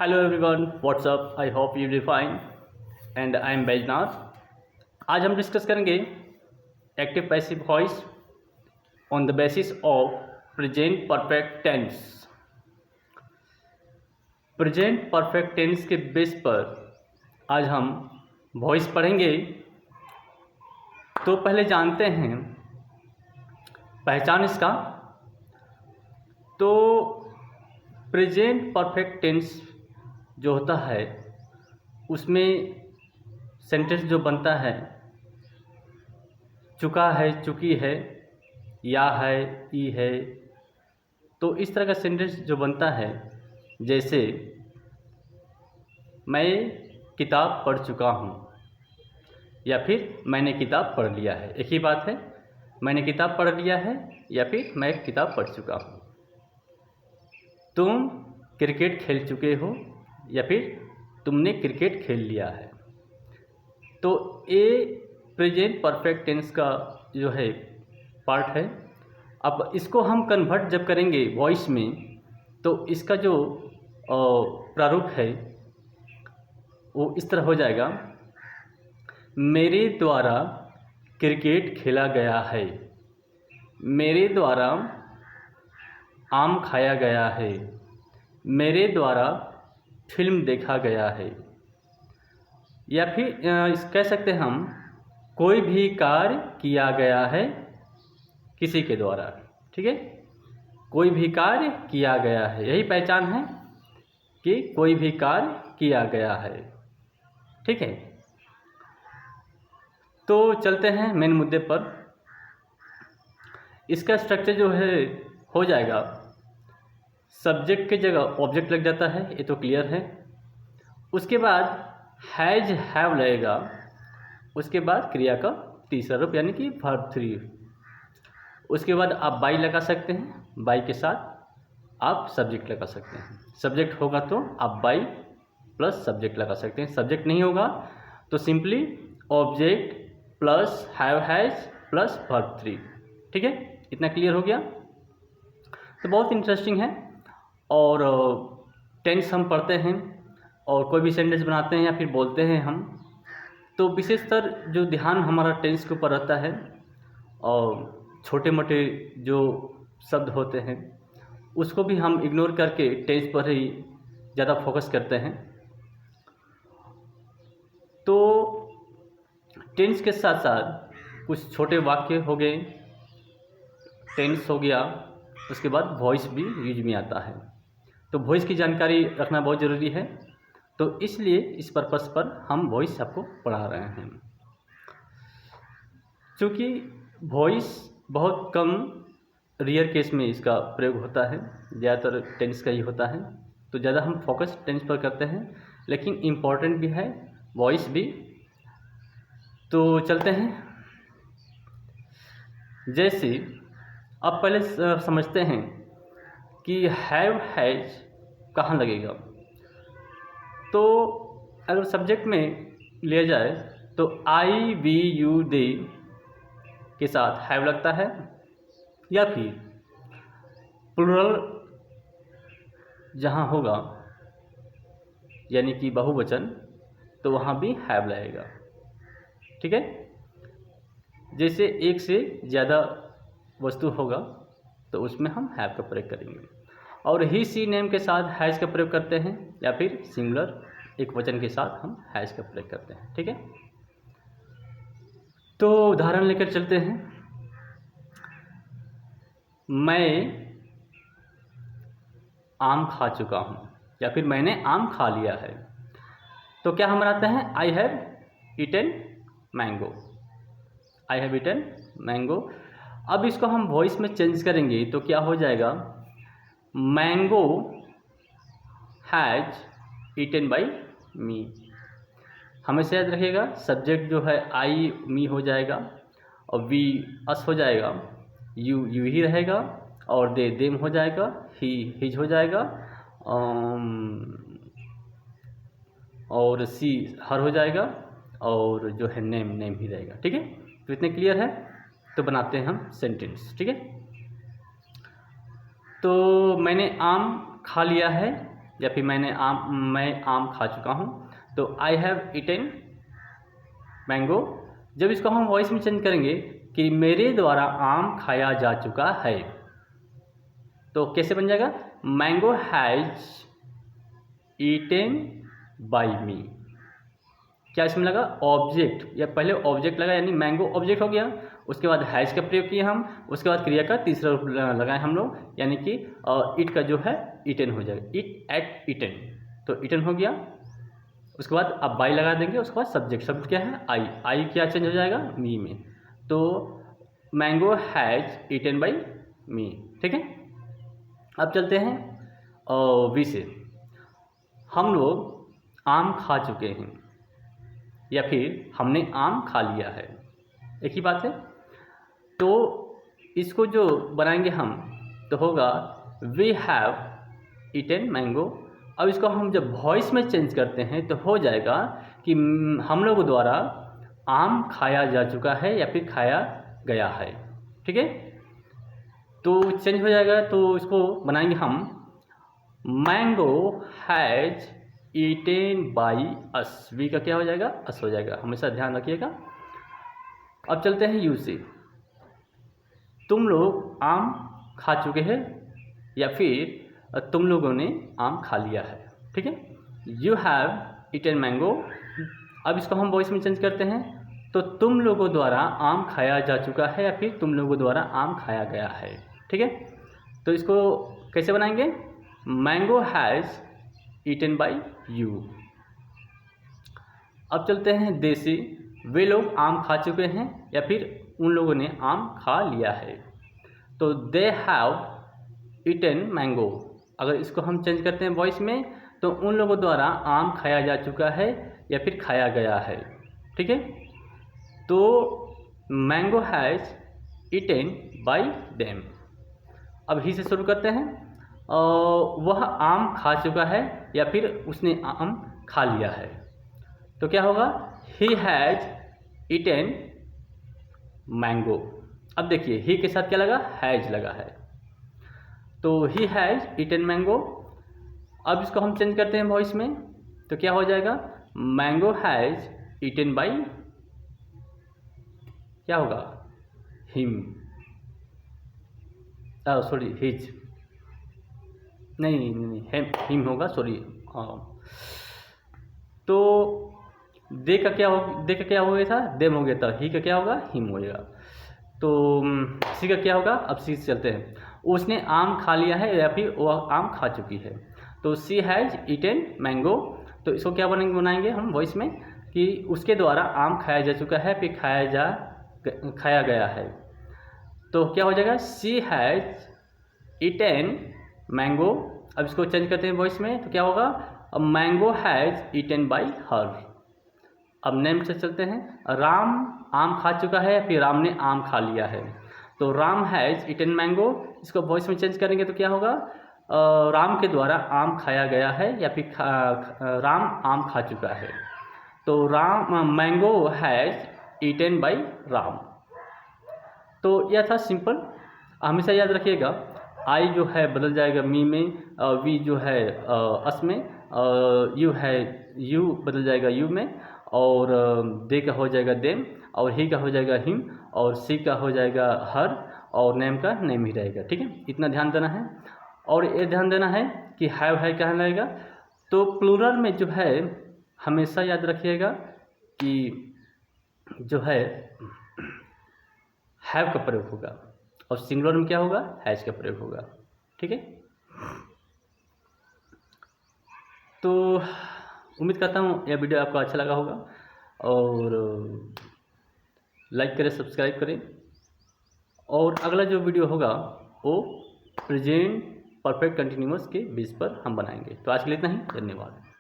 Hello everyone, what's up. I hope you do fine and I am Baijnath. आज हम discuss करेंगे active passive voice on the basis of present perfect tense. Present perfect tense के base पर आज हम voice पढ़ेंगे। तो पहले जानते हैं पहचान इसका। तो प्रेजेंट परफेक्ट टेंस जो होता है उसमें सेंटेंस जो बनता है चुका है, चुकी है, या है, ई है। तो इस तरह का सेंटेंस जो बनता है, जैसे मैं किताब पढ़ चुका हूँ या फिर मैंने किताब पढ़ लिया है। एक ही बात है, मैंने किताब पढ़ लिया है या फिर मैं किताब पढ़ चुका हूँ। तुम क्रिकेट खेल चुके हो या फिर तुमने क्रिकेट खेल लिया है। तो ये प्रेजेंट परफेक्ट टेंस का जो है पार्ट है। अब इसको हम कन्वर्ट जब करेंगे वॉइस में, तो इसका जो प्रारूप है वो इस तरह हो जाएगा। मेरे द्वारा क्रिकेट खेला गया है, मेरे द्वारा आम खाया गया है, मेरे द्वारा फिल्म देखा गया है। या फिर कह सकते हैं हम कोई भी कार्य किया गया है किसी के द्वारा। ठीक है, कोई भी कार्य किया गया है, यही पहचान है कि कोई भी कार्य किया गया है। ठीक है, तो चलते हैं मेन मुद्दे पर। इसका स्ट्रक्चर जो है हो जाएगा, सब्जेक्ट की जगह ऑब्जेक्ट लग जाता है, ये तो क्लियर है। उसके बाद हैज हैव लगेगा, उसके बाद क्रिया का तीसरा रूप यानी कि वर्ब 3। उसके बाद आप बाई लगा सकते हैं, बाई के साथ आप सब्जेक्ट लगा सकते हैं। सब्जेक्ट होगा तो आप बाई प्लस सब्जेक्ट लगा सकते हैं, सब्जेक्ट नहीं होगा तो simply object plus have has plus verb 3। ठीक है, इतना क्लियर हो गया। तो बहुत इंटरेस्टिंग है। और टेंस हम पढ़ते हैं और कोई भी सेंटेंस बनाते हैं या फिर बोलते हैं हम, तो विशेषतर जो ध्यान हमारा टेंस के ऊपर रहता है और छोटे मोटे जो शब्द होते हैं उसको भी हम इग्नोर करके टेंस पर ही ज़्यादा फोकस करते हैं। तो टेंस के साथ साथ कुछ छोटे वाक्य हो गए, टेंस हो गया, उसके बाद वॉइस भी यूज में आता है। तो वॉइस की जानकारी रखना बहुत ज़रूरी है, तो इसलिए इस पर्पस पर हम वॉइस आपको पढ़ा रहे हैं। क्योंकि वॉइस बहुत कम रेयर केस में इसका प्रयोग होता है, ज़्यादातर टेंस का ही होता है। तो ज़्यादा हम फोकस टेंस पर करते हैं, लेकिन इम्पॉर्टेंट भी है वॉइस भी। तो चलते हैं। जैसे अब पहले समझते हैं कि हैव हैज कहाँ लगेगा। तो अगर सब्जेक्ट में लिया जाए तो आई वी यू दे के साथ हैव लगता है, या फिर प्लूरल जहाँ होगा यानी कि बहुवचन, तो वहाँ भी हैव लगेगा। ठीक है, जैसे एक से ज़्यादा वस्तु होगा तो उसमें हम हैव का प्रयोग करेंगे। और ही सी नेम के साथ हैज़ का प्रयोग करते हैं, या फिर सिंगुलर एक वचन के साथ हम हैज़ का प्रयोग करते हैं। ठीक है, तो उदाहरण लेकर चलते हैं। मैं आम खा चुका हूँ या फिर मैंने आम खा लिया है। तो क्या हम बनाते हैं, I have eaten mango, I have eaten mango. अब इसको हम वॉइस में चेंज करेंगे तो क्या हो जाएगा, मैंगो हैज ईटन बाई मी। हमेशा याद रखिएगा, सब्जेक्ट जो है आई मी हो जाएगा और वी अस हो जाएगा, यू यू ही रहेगा, और दे देम हो जाएगा, ही हिज हो जाएगा, और सी हर हो जाएगा, और जो है नेम नेम ही रहेगा। ठीक है, तो इतने क्लियर है। तो बनाते हैं हम सेंटेंस। ठीक है, तो मैंने आम खा लिया है या फिर मैं आम खा चुका हूँ, तो आई हैव ईटेन मैंगो। जब इसको हम वॉइस में चेंज करेंगे कि मेरे द्वारा आम खाया जा चुका है, तो कैसे बन जाएगा? मैंगो हैज ईटेन बाय मी। क्या इसमें लगा? ऑब्जेक्ट, या पहले ऑब्जेक्ट लगा यानी मैंगो ऑब्जेक्ट हो गया, उसके बाद हैज का प्रयोग किया हम, उसके बाद क्रिया का तीसरा रूप लगाए हम लोग, यानी कि इट का जो है ईटेन हो जाएगा, इट एट ईटेन, तो ईटेन हो गया। उसके बाद अब बाई लगा देंगे, उसके बाद सब्जेक्ट क्या है? आई क्या चेंज हो जाएगा? मी में। तो मैंगो हैज ईटेन बाई मी। ठीक है, अब चलते हैं वी से। हम लोग आम खा चुके हैं या फिर हमने आम खा लिया है, एक ही बात है। तो इसको जो बनाएंगे हम, तो होगा वी हैव ईटेन मैंगो। अब इसको हम जब वॉइस में चेंज करते हैं तो हो जाएगा कि हम लोगों द्वारा आम खाया जा चुका है या फिर खाया गया है। ठीक है, तो चेंज हो जाएगा। तो इसको बनाएंगे हम mango has eaten by us. We का क्या हो जाएगा? अस हो जाएगा, हमेशा ध्यान रखिएगा। अब चलते हैं यू से। तुम लोग आम खा चुके हैं या फिर तुम लोगों ने आम खा लिया है। ठीक है, यू हैव ईटेन मैंगो। अब इसको हम वॉइस में चेंज करते हैं, तो तुम लोगों द्वारा आम खाया जा चुका है या फिर तुम लोगों द्वारा आम खाया गया है। ठीक है, तो इसको कैसे बनाएंगे? Mango has eaten by you. अब चलते हैं देसी। वे लोग आम खा चुके हैं या फिर उन लोगों ने आम खा लिया है, तो दे हैव ईटेन मैंगो। अगर इसको हम चेंज करते हैं वॉइस में, तो उन लोगों द्वारा आम खाया जा चुका है या फिर खाया गया है। ठीक है, तो mango has eaten by them. अब ही से शुरू करते हैं। वह आम खा चुका है या फिर उसने आम खा लिया है, तो क्या होगा? He has eaten mango. अब देखिए ही के साथ क्या लगा? हैज लगा है, तो ही हैज ईटेन मैंगो। अब इसको हम चेंज करते हैं वॉइस में, तो क्या हो जाएगा? मैंगो हैज ईटेन बाई, क्या होगा? हिम, सॉरी हिज, नहीं हिम होगा, सॉरी। तो दे का क्या हो गया था? देम हो गया था। ही का क्या होगा? हिम होगा। तो सी का क्या होगा? अब सी से चलते हैं। उसने आम खा लिया है या फिर वह आम खा चुकी है, तो सी हैज ईटेन मैंगो। तो इसको क्या बनाएंगे हम वॉइस में कि उसके द्वारा आम खाया जा चुका है फिर खाया गया है, तो क्या हो जाएगा? सी हैज ईटेन मैंगो। अब इसको चेंज करते हैं वॉइस में, तो क्या होगा? Mango has eaten by her. अब नेम से चलते हैं। राम आम खा चुका है फिर राम ने आम खा लिया है, तो राम हैज ईटेन मैंगो। इसको वॉइस में चेंज करेंगे तो क्या होगा? राम के द्वारा आम खाया गया है या फिर राम आम खा चुका है, तो mango has eaten by Ram. तो यह था सिंपल। हमेशा याद रखिएगा, आई जो है बदल जाएगा मी में, वी जो है अस में, यू है यू बदल जाएगा यू में, और दे का हो जाएगा देम, और ही का हो जाएगा हिम, और सी का हो जाएगा हर, और नेम का नेम ही रहेगा। ठीक है, इतना ध्यान देना है। और ये ध्यान देना है कि हैव है क्या रहेगा, तो प्लूरल में जो है हमेशा याद रखिएगा कि जो है हैव का प्रयोग होगा, और सिंगुलर में क्या होगा? हैज का प्रयोग होगा। ठीक है, तो उम्मीद करता हूँ यह वीडियो आपको अच्छा लगा होगा, और लाइक करें, सब्सक्राइब करें, और अगला जो वीडियो होगा वो प्रेजेंट परफेक्ट कंटिन्यूअस के बेस पर हम बनाएंगे। तो आज के लिए इतना ही, धन्यवाद।